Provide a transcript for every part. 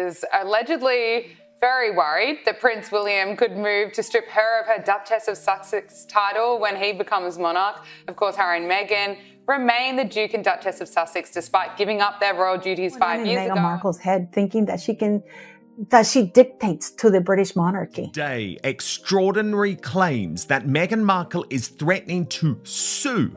is allegedly very worried that Prince William could move to strip her of her Duchess of Sussex title when he becomes monarch. Of course, Harry and Meghan remain the Duke and Duchess of Sussex despite giving up their royal duties 5 years ago. Meghan Markle's head thinking that she dictates to the British monarchy. Today, extraordinary claims that Meghan Markle is threatening to sue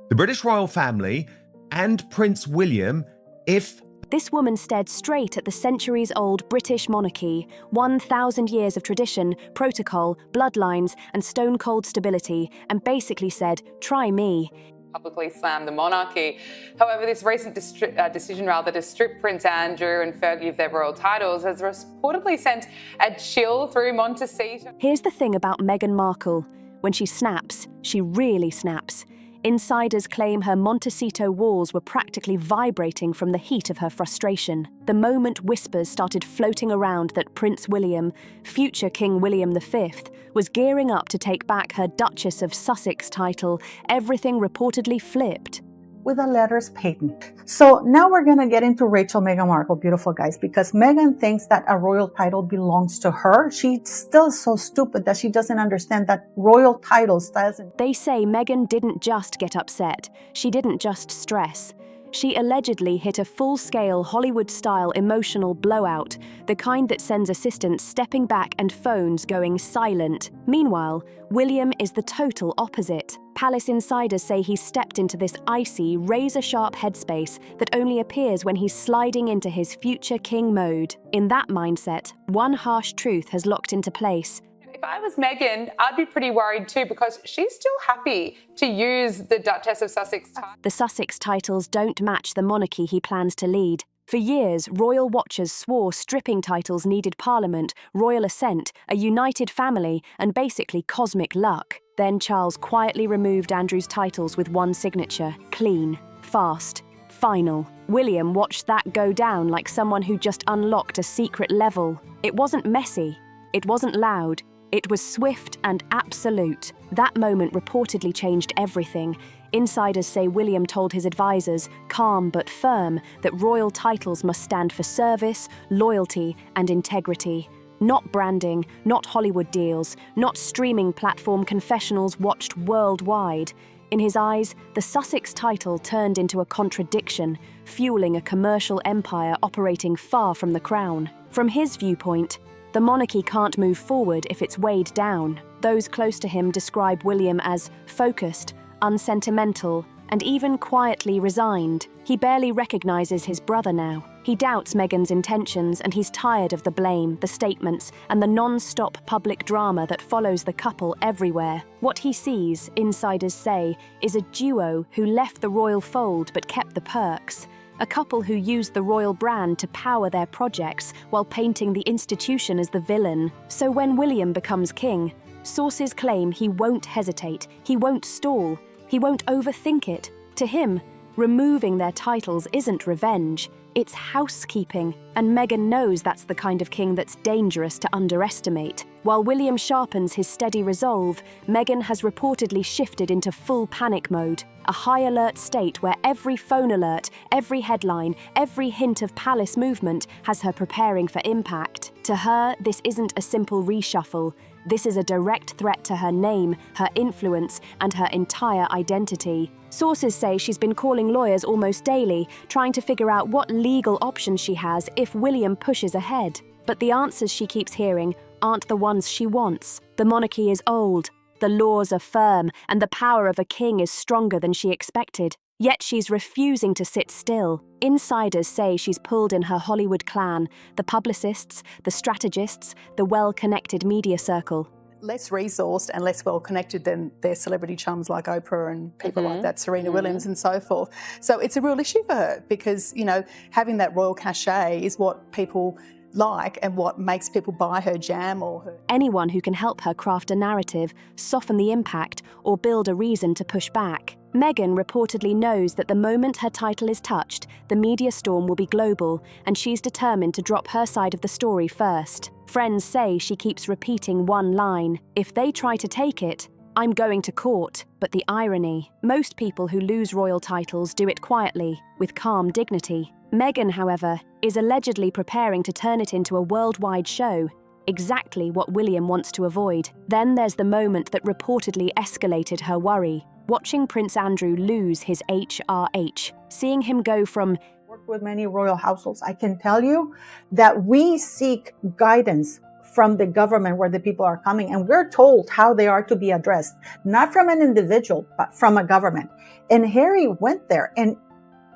the British royal family and Prince William if this woman stared straight at the centuries-old British monarchy, 1,000 years of tradition, protocol, bloodlines, and stone-cold stability, and basically said, "Try me." Publicly slammed the monarchy. However, this recent decision to strip Prince Andrew and Fergie of their royal titles has reportedly sent a chill through Montecito. Here's the thing about Meghan Markle. When she snaps, she really snaps. Insiders claim her Montecito walls were practically vibrating from the heat of her frustration. The moment whispers started floating around that Prince William, future King William V, was gearing up to take back her Duchess of Sussex title, everything reportedly flipped. With a letters patent. So now we're going to get into Rachel Meghan Markle, beautiful guys, because Meghan thinks that a royal title belongs to her. She's still so stupid that she doesn't understand that royal titles doesn't. They say Meghan didn't just get upset. She didn't just stress. She allegedly hit a full-scale Hollywood-style emotional blowout, the kind that sends assistants stepping back and phones going silent. Meanwhile, William is the total opposite. Palace insiders say he stepped into this icy, razor-sharp headspace that only appears when he's sliding into his future king mode. In that mindset, one harsh truth has locked into place. If I was Meghan, I'd be pretty worried too because she's still happy to use the Duchess of Sussex title. The Sussex titles don't match the monarchy he plans to lead. For years, royal watchers swore stripping titles needed parliament, royal assent, a united family, and basically cosmic luck. Then Charles quietly removed Andrew's titles with one signature: clean, fast, final. William watched that go down like someone who just unlocked a secret level. It wasn't messy. It wasn't loud. It was swift and absolute. That moment reportedly changed everything. Insiders say William told his advisors, calm but firm, that royal titles must stand for service, loyalty, and integrity. Not branding, not Hollywood deals, not streaming platform confessionals watched worldwide. In his eyes, the Sussex title turned into a contradiction, fueling a commercial empire operating far from the crown. From his viewpoint, the monarchy can't move forward if it's weighed down. Those close to him describe William as focused, unsentimental, and even quietly resigned. He barely recognizes his brother now. He doubts Meghan's intentions, and he's tired of the blame, the statements, and the non-stop public drama that follows the couple everywhere. What he sees, insiders say, is a duo who left the royal fold but kept the perks. A couple who used the royal brand to power their projects while painting the institution as the villain. So when William becomes king, sources claim he won't hesitate, he won't stall, he won't overthink it. To him, removing their titles isn't revenge, it's housekeeping, and Meghan knows that's the kind of king that's dangerous to underestimate. While William sharpens his steady resolve, Meghan has reportedly shifted into full panic mode, a high-alert state where every phone alert, every headline, every hint of palace movement has her preparing for impact. To her, this isn't a simple reshuffle. This is a direct threat to her name, her influence, and her entire identity. Sources say she's been calling lawyers almost daily, trying to figure out what legal options she has if William pushes ahead. But the answers she keeps hearing aren't the ones she wants. The monarchy is old, the laws are firm, and the power of a king is stronger than she expected. Yet she's refusing to sit still. Insiders say she's pulled in her Hollywood clan, the publicists, the strategists, the well-connected media circle. Less resourced and less well-connected than their celebrity chums like Oprah and people like that, Serena Williams and so forth. So it's a real issue for her because, you know, having that royal cachet is what people like and what makes people buy her jam or her... Anyone who can help her craft a narrative, soften the impact, or build a reason to push back. Meghan reportedly knows that the moment her title is touched, the media storm will be global, and she's determined to drop her side of the story first. Friends say she keeps repeating one line: if they try to take it, "I'm going to court." But the irony, most people who lose royal titles do it quietly, with calm dignity. Meghan, however, is allegedly preparing to turn it into a worldwide show, exactly what William wants to avoid. Then there's the moment that reportedly escalated her worry. Watching Prince Andrew lose his HRH, seeing him go from Worked with many royal households. I can tell you that we seek guidance from the government where the people are coming, and we're told how they are to be addressed, not from an individual, but from a government. And Harry went there, and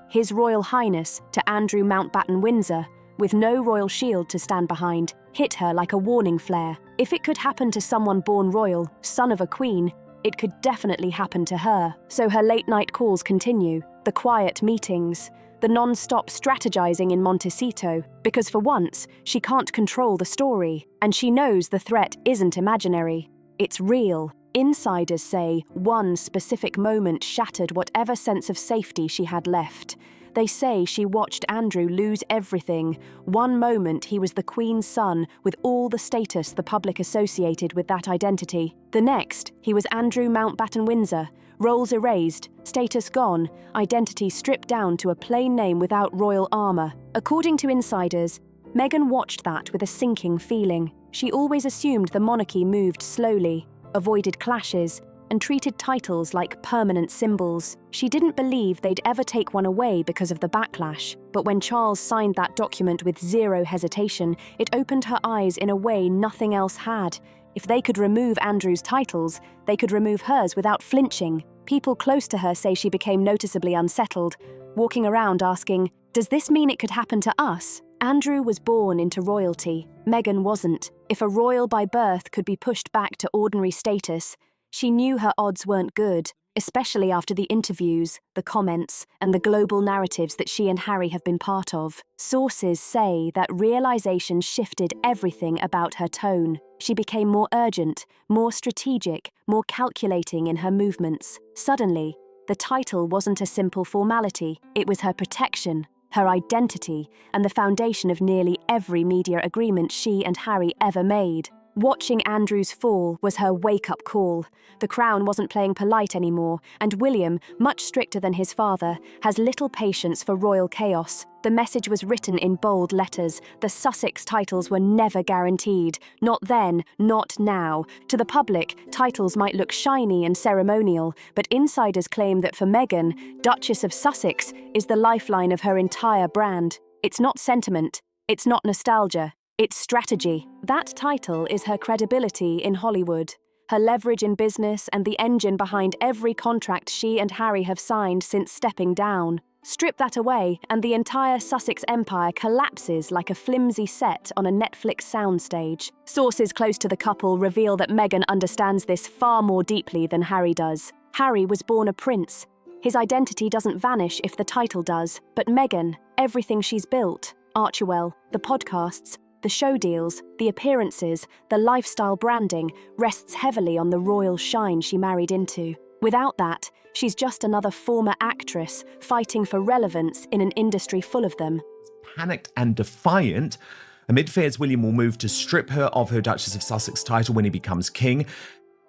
His Royal Highness to Andrew Mountbatten Windsor, with no royal shield to stand behind, hit her like a warning flare. If it could happen to someone born royal, son of a queen, it could definitely happen to her. So her late-night calls continue, the quiet meetings, the non-stop strategizing in Montecito, because for once, she can't control the story, and she knows the threat isn't imaginary. It's real. Insiders say one specific moment shattered whatever sense of safety she had left. They say she watched Andrew lose everything. One moment he was the Queen's son with all the status the public associated with that identity. The next, he was Andrew Mountbatten Windsor, roles erased, status gone, identity stripped down to a plain name without royal armour. According to insiders, Meghan watched that with a sinking feeling. She always assumed the monarchy moved slowly, avoided clashes, and treated titles like permanent symbols. She didn't believe they'd ever take one away because of the backlash, but when Charles signed that document with zero hesitation, it opened her eyes in a way nothing else had. If they could remove Andrew's titles, they could remove hers without flinching. People close to her say she became noticeably unsettled, walking around asking, "Does this mean it could happen to us?" Andrew was born into royalty. Meghan wasn't. If a royal by birth could be pushed back to ordinary status, she knew her odds weren't good, especially after the interviews, the comments, and the global narratives that she and Harry have been part of. Sources say that realization shifted everything about her tone. She became more urgent, more strategic, more calculating in her movements. Suddenly, the title wasn't a simple formality. It was her protection, her identity, and the foundation of nearly every media agreement she and Harry ever made. Watching Andrew's fall was her wake-up call. The Crown wasn't playing polite anymore, and William, much stricter than his father, has little patience for royal chaos. The message was written in bold letters. The Sussex titles were never guaranteed. Not then, not now. To the public, titles might look shiny and ceremonial, but insiders claim that for Meghan, Duchess of Sussex is the lifeline of her entire brand. It's not sentiment. It's not nostalgia. It's strategy. That title is her credibility in Hollywood, her leverage in business, and the engine behind every contract she and Harry have signed since stepping down. Strip that away, and the entire Sussex empire collapses like a flimsy set on a Netflix soundstage. Sources close to the couple reveal that Meghan understands this far more deeply than Harry does. Harry was born a prince. His identity doesn't vanish if the title does. But Meghan, everything she's built, Archewell, the podcasts, the show deals, the appearances, the lifestyle branding, rests heavily on the royal shine she married into. Without that, she's just another former actress fighting for relevance in an industry full of them. Panicked and defiant, amid fears William will move to strip her of her Duchess of Sussex title when he becomes king.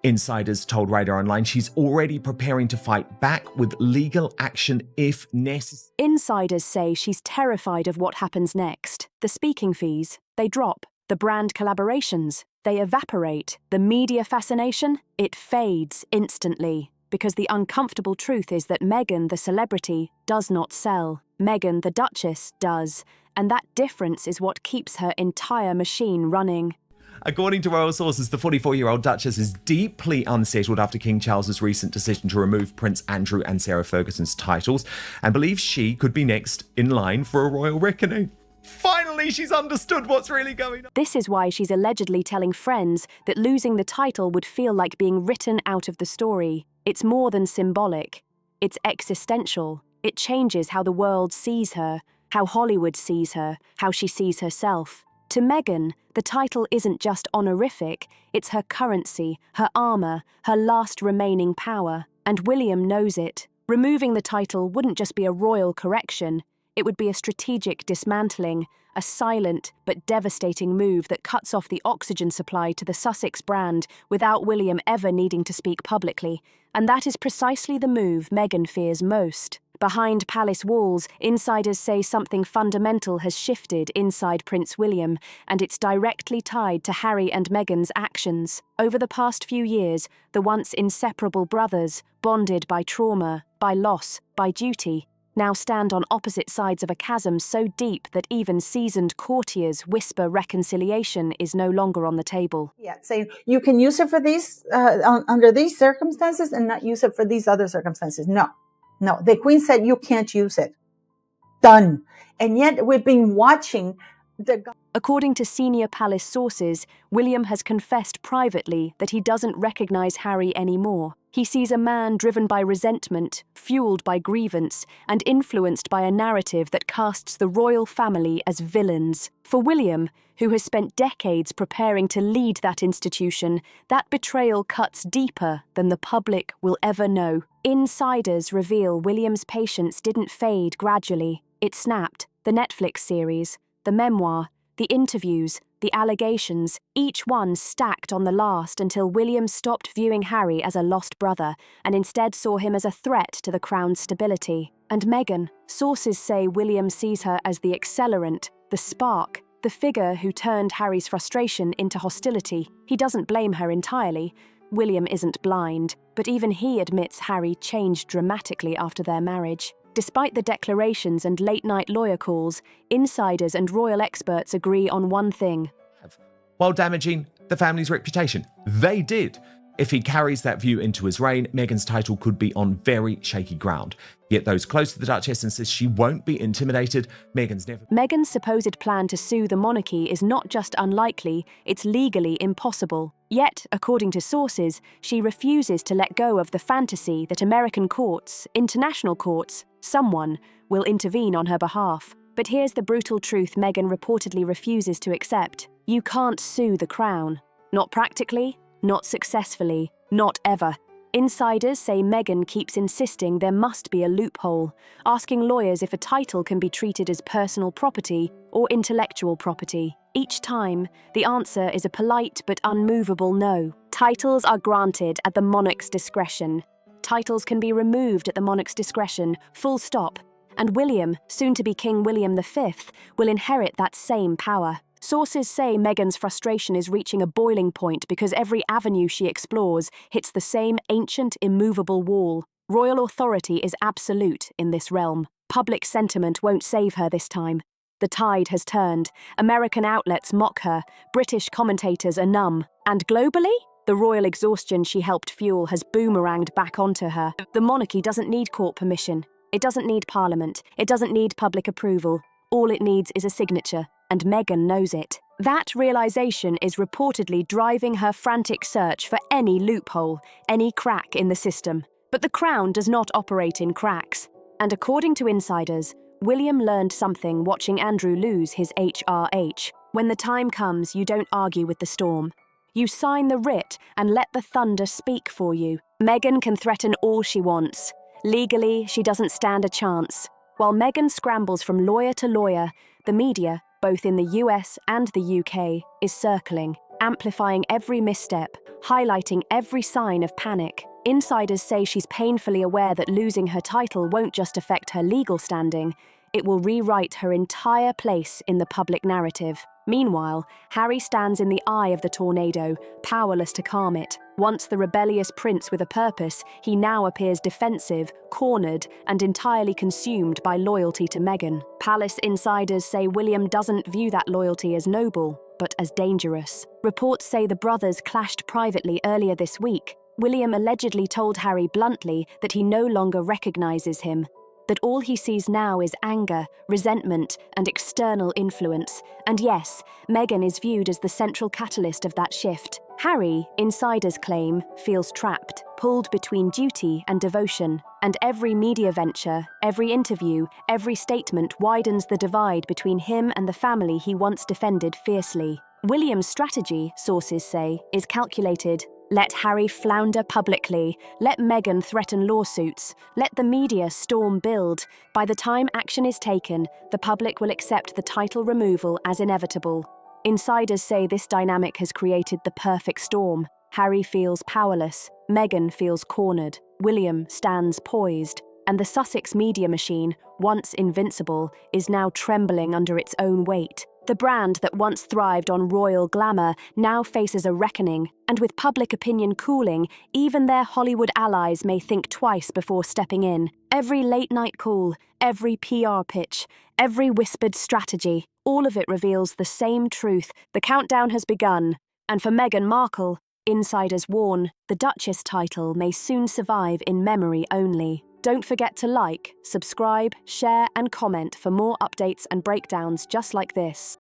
Insiders told Radar Online she's already preparing to fight back with legal action if necessary. Insiders say she's terrified of what happens next. The speaking fees, they drop. The brand collaborations, they evaporate. The media fascination, it fades instantly. Because the uncomfortable truth is that Meghan, the celebrity, does not sell. Meghan, the Duchess, does. And that difference is what keeps her entire machine running. According to royal sources, the 44-year-old Duchess is deeply unsettled after King Charles's recent decision to remove Prince Andrew and Sarah Ferguson's titles, and believes she could be next in line for a royal reckoning. Finally, she's understood what's really going on. This is why she's allegedly telling friends that losing the title would feel like being written out of the story. It's more than symbolic. It's existential. It changes how the world sees her, how Hollywood sees her, how she sees herself. To Meghan, the title isn't just honorific, it's her currency, her armour, her last remaining power. And William knows it. Removing the title wouldn't just be a royal correction, It would be a strategic dismantling, a silent but devastating move that cuts off the oxygen supply to the Sussex brand without William ever needing to speak publicly. And that is precisely the move Meghan fears most. Behind palace walls, insiders say something fundamental has shifted inside Prince William, and it's directly tied to Harry and Meghan's actions. Over the past few years, the once inseparable brothers, bonded by trauma, by loss, by duty, now stand on opposite sides of a chasm so deep that even seasoned courtiers whisper reconciliation is no longer on the table. Yeah, saying you can use it for these, under these circumstances and not use it for these other circumstances. No, the Queen said you can't use it. Done. And yet we've been watching According to senior palace sources, William has confessed privately that he doesn't recognize Harry anymore. He sees a man driven by resentment, fueled by grievance, and influenced by a narrative that casts the royal family as villains. For William, who has spent decades preparing to lead that institution, that betrayal cuts deeper than the public will ever know. Insiders reveal William's patience didn't fade gradually. It snapped. The Netflix series, the memoir, the interviews, the allegations, each one stacked on the last until William stopped viewing Harry as a lost brother and instead saw him as a threat to the crown's stability. And Meghan, sources say William sees her as the accelerant, the spark, the figure who turned Harry's frustration into hostility. He doesn't blame her entirely. William isn't blind, but even he admits Harry changed dramatically after their marriage. Despite the declarations and late-night lawyer calls, insiders and royal experts agree on one thing. While damaging the family's reputation. They did. If he carries that view into his reign, Meghan's title could be on very shaky ground. Yet those close to the Duchess insist she won't be intimidated. Meghan's supposed plan to sue the monarchy is not just unlikely, it's legally impossible. Yet, according to sources, she refuses to let go of the fantasy that American courts, international courts, someone will intervene on her behalf. But here's the brutal truth Meghan reportedly refuses to accept. You can't sue the crown. Not practically, not successfully, not ever. Insiders say Meghan keeps insisting there must be a loophole, asking lawyers if a title can be treated as personal property or intellectual property. Each time, the answer is a polite but unmovable no. Titles are granted at the monarch's discretion. Titles can be removed at the monarch's discretion, full stop. And William, soon to be King William V, will inherit that same power. Sources say Meghan's frustration is reaching a boiling point because every avenue she explores hits the same ancient, immovable wall. Royal authority is absolute in this realm. Public sentiment won't save her this time. The tide has turned. American outlets mock her. British commentators are numb. And globally, the royal exhaustion she helped fuel has boomeranged back onto her. The monarchy doesn't need court permission. It doesn't need parliament. It doesn't need public approval. All it needs is a signature. And Meghan knows it. That realization is reportedly driving her frantic search for any loophole, any crack in the system. But the crown does not operate in cracks. And according to insiders, William learned something watching Andrew lose his HRH. When the time comes, you don't argue with the storm. You sign the writ and let the thunder speak for you. Meghan can threaten all she wants. Legally, she doesn't stand a chance. While Meghan scrambles from lawyer to lawyer, the media, both in the US and the UK, is circling, amplifying every misstep, highlighting every sign of panic. Insiders say she's painfully aware that losing her title won't just affect her legal standing, it will rewrite her entire place in the public narrative. Meanwhile, Harry stands in the eye of the tornado, powerless to calm it. Once the rebellious prince with a purpose, he now appears defensive, cornered, and entirely consumed by loyalty to Meghan. Palace insiders say William doesn't view that loyalty as noble, but as dangerous. Reports say the brothers clashed privately earlier this week. William allegedly told Harry bluntly that he no longer recognizes him, that all he sees now is anger, resentment, and external influence. And yes, Meghan is viewed as the central catalyst of that shift. Harry, insiders claim, feels trapped, pulled between duty and devotion. And every media venture, every interview, every statement widens the divide between him and the family he once defended fiercely. William's strategy, sources say, is calculated, Let Harry flounder publicly. Let Meghan threaten lawsuits. Let the media storm build. By the time action is taken, the public will accept the title removal as inevitable. Insiders say this dynamic has created the perfect storm. Harry feels powerless. Meghan feels cornered. William stands poised. And the Sussex media machine, once invincible, is now trembling under its own weight. The brand that once thrived on royal glamour now faces a reckoning, and with public opinion cooling, even their Hollywood allies may think twice before stepping in. Every late-night call, every PR pitch, every whispered strategy, all of it reveals the same truth: the countdown has begun. And for Meghan Markle, insiders warn, the Duchess title may soon survive in memory only. Don't forget to like, subscribe, share, and comment for more updates and breakdowns just like this.